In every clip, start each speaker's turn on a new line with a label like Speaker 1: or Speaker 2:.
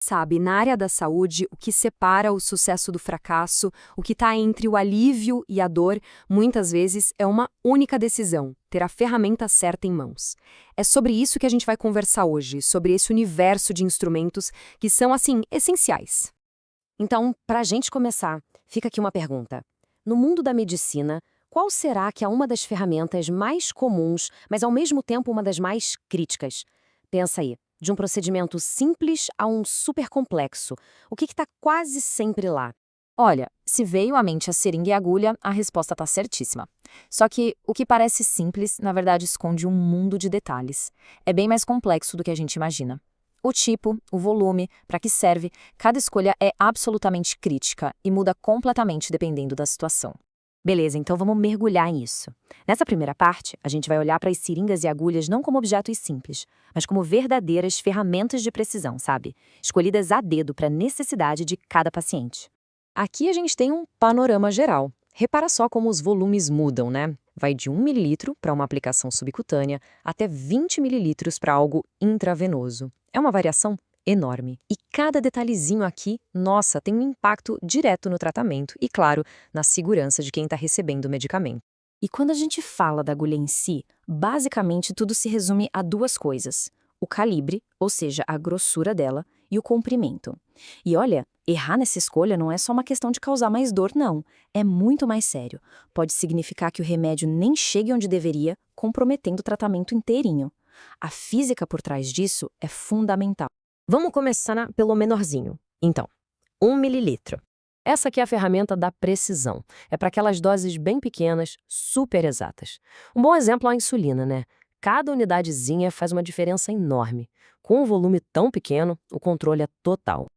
Speaker 1: Sabe, na área da saúde, o que separa o sucesso do fracasso, o que está entre o alívio e a dor, muitas vezes é uma única decisão: ter a ferramenta certa em mãos. É sobre isso que a gente vai conversar hoje, sobre esse universo de instrumentos que são, assim, essenciais.
Speaker 2: Então, para a gente começar, fica aqui uma pergunta. No mundo da medicina, qual será que é uma das ferramentas mais comuns, mas ao mesmo tempo uma das mais críticas? Pensa aí, de um procedimento simples a um super complexo. O que está quase sempre lá?
Speaker 3: Olha, se veio à mente a seringa e a agulha, a resposta está certíssima. Só que o que parece simples, na verdade, esconde um mundo de detalhes. É bem mais complexo do que a gente imagina. O tipo, o volume, para que serve, cada escolha é absolutamente crítica e muda completamente dependendo da situação.
Speaker 2: Beleza, então vamos mergulhar nisso. Nessa primeira parte, a gente vai olhar para as seringas e agulhas não como objetos simples, mas como verdadeiras ferramentas de precisão, sabe? Escolhidas a dedo para a necessidade de cada paciente. Aqui a gente tem um panorama geral. Repara só como os volumes mudam, né? Vai de 1 ml para uma aplicação subcutânea até 20 mililitros para algo intravenoso. É uma variação enorme. E cada detalhezinho aqui, nossa, tem um impacto direto no tratamento e, claro, na segurança de quem está recebendo o medicamento.
Speaker 3: E quando a gente fala da agulha em si, basicamente tudo se resume a duas coisas: o calibre, ou seja, a grossura dela, e o comprimento. E olha, errar nessa escolha não é só uma questão de causar mais dor, não. É muito mais sério. Pode significar que o remédio nem chegue onde deveria, comprometendo o tratamento inteirinho. A física por trás disso é fundamental.
Speaker 2: Vamos começar pelo menorzinho. Então, 1 ml. Essa aqui é a ferramenta da precisão. É para aquelas doses bem pequenas, super exatas. Um bom exemplo é a insulina, né? Cada unidadezinha faz uma diferença enorme. Com um volume tão pequeno, o controle é total.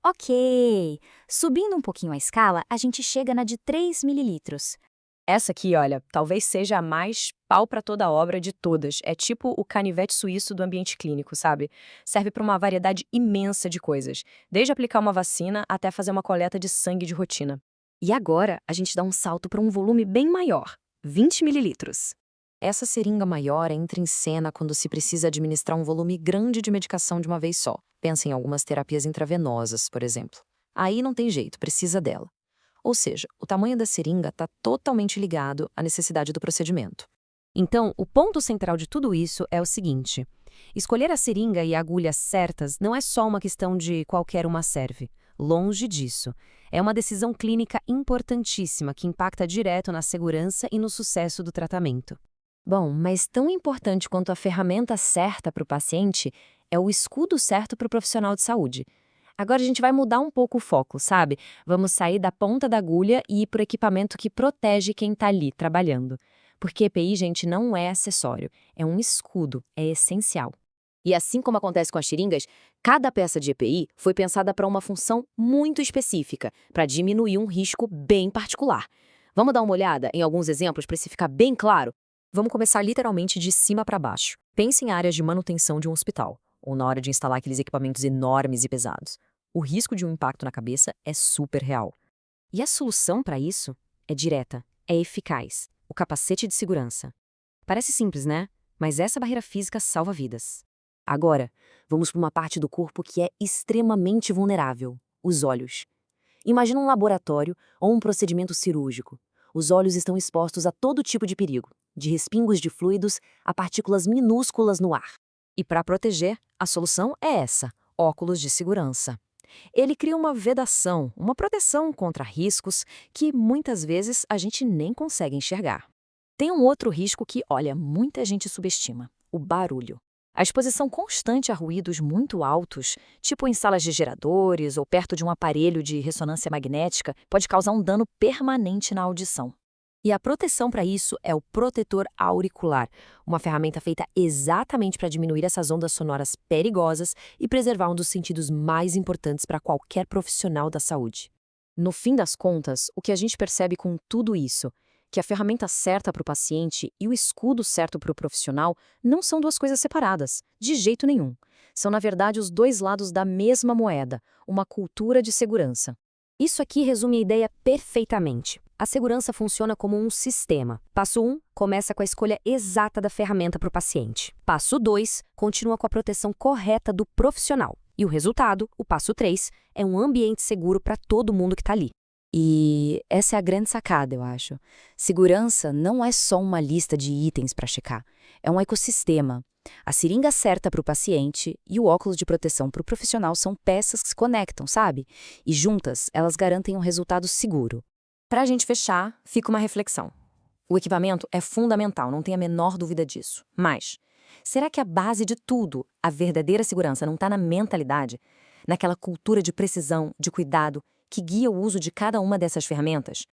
Speaker 4: Ok. Subindo um pouquinho a escala, a gente chega na de 3 mililitros.
Speaker 2: Essa aqui, olha, talvez seja a mais pau para toda obra de todas. É tipo o canivete suíço do ambiente clínico, sabe? Serve para uma variedade imensa de coisas, desde aplicar uma vacina até fazer uma coleta de sangue de rotina. E agora, a gente dá um salto para um volume bem maior, 20 mililitros.
Speaker 3: Essa seringa maior entra em cena quando se precisa administrar um volume grande de medicação de uma vez só. Pensa em algumas terapias intravenosas, por exemplo. Aí não tem jeito, precisa dela. Ou seja, o tamanho da seringa está totalmente ligado à necessidade do procedimento.
Speaker 2: Então, o ponto central de tudo isso é o seguinte: escolher a seringa e a agulha certas não é só uma questão de qualquer uma serve. Longe disso. É uma decisão clínica importantíssima que impacta direto na segurança e no sucesso do tratamento.
Speaker 3: Bom, mas tão importante quanto a ferramenta certa para o paciente é o escudo certo para o profissional de saúde. Agora a gente vai mudar um pouco o foco, sabe? Vamos sair da ponta da agulha e ir para o equipamento que protege quem está ali trabalhando. Porque EPI, gente, não é acessório, é um escudo, é essencial.
Speaker 2: E assim como acontece com as seringas, cada peça de EPI foi pensada para uma função muito específica, para diminuir um risco bem particular. Vamos dar uma olhada em alguns exemplos para isso ficar bem claro?
Speaker 3: Vamos começar literalmente de cima para baixo. Pense em áreas de manutenção de um hospital, ou na hora de instalar aqueles equipamentos enormes e pesados. O risco de um impacto na cabeça é super real. E a solução para isso é direta, é eficaz: o capacete de segurança. Parece simples, né? Mas essa barreira física salva vidas. Agora, vamos para uma parte do corpo que é extremamente vulnerável: os olhos. Imagina um laboratório ou um procedimento cirúrgico. Os olhos estão expostos a todo tipo de perigo, de respingos de fluidos a partículas minúsculas no ar. E para proteger, a solução é essa: óculos de segurança. Ele cria uma vedação, uma proteção contra riscos que muitas vezes a gente nem consegue enxergar. Tem um outro risco que, olha, muita gente subestima: o barulho. A exposição constante a ruídos muito altos, tipo em salas de geradores ou perto de um aparelho de ressonância magnética, pode causar um dano permanente na audição. E a proteção para isso é o protetor auricular, uma ferramenta feita exatamente para diminuir essas ondas sonoras perigosas e preservar um dos sentidos mais importantes para qualquer profissional da saúde. No fim das contas, o que a gente percebe com tudo isso, que a ferramenta certa para o paciente e o escudo certo para o profissional não são duas coisas separadas, de jeito nenhum. São, na verdade, os dois lados da mesma moeda, uma cultura de segurança.
Speaker 2: Isso aqui resume a ideia perfeitamente. A segurança funciona como um sistema. Passo 1, começa com a escolha exata da ferramenta para o paciente. Passo 2, continua com a proteção correta do profissional.
Speaker 1: E o resultado, o passo 3, é um ambiente seguro para todo mundo que está ali.
Speaker 2: E essa é a grande sacada, eu acho. Segurança não é só uma lista de itens para checar. É um ecossistema. A seringa certa para o paciente e o óculos de proteção para o profissional são peças que se conectam, sabe? E juntas, elas garantem um resultado seguro.
Speaker 3: Para a gente fechar, fica uma reflexão. O equipamento é fundamental, não tem a menor dúvida disso. Mas, será que a base de tudo, a verdadeira segurança, não está na mentalidade? Naquela cultura de precisão, de cuidado, que guia o uso de cada uma dessas ferramentas?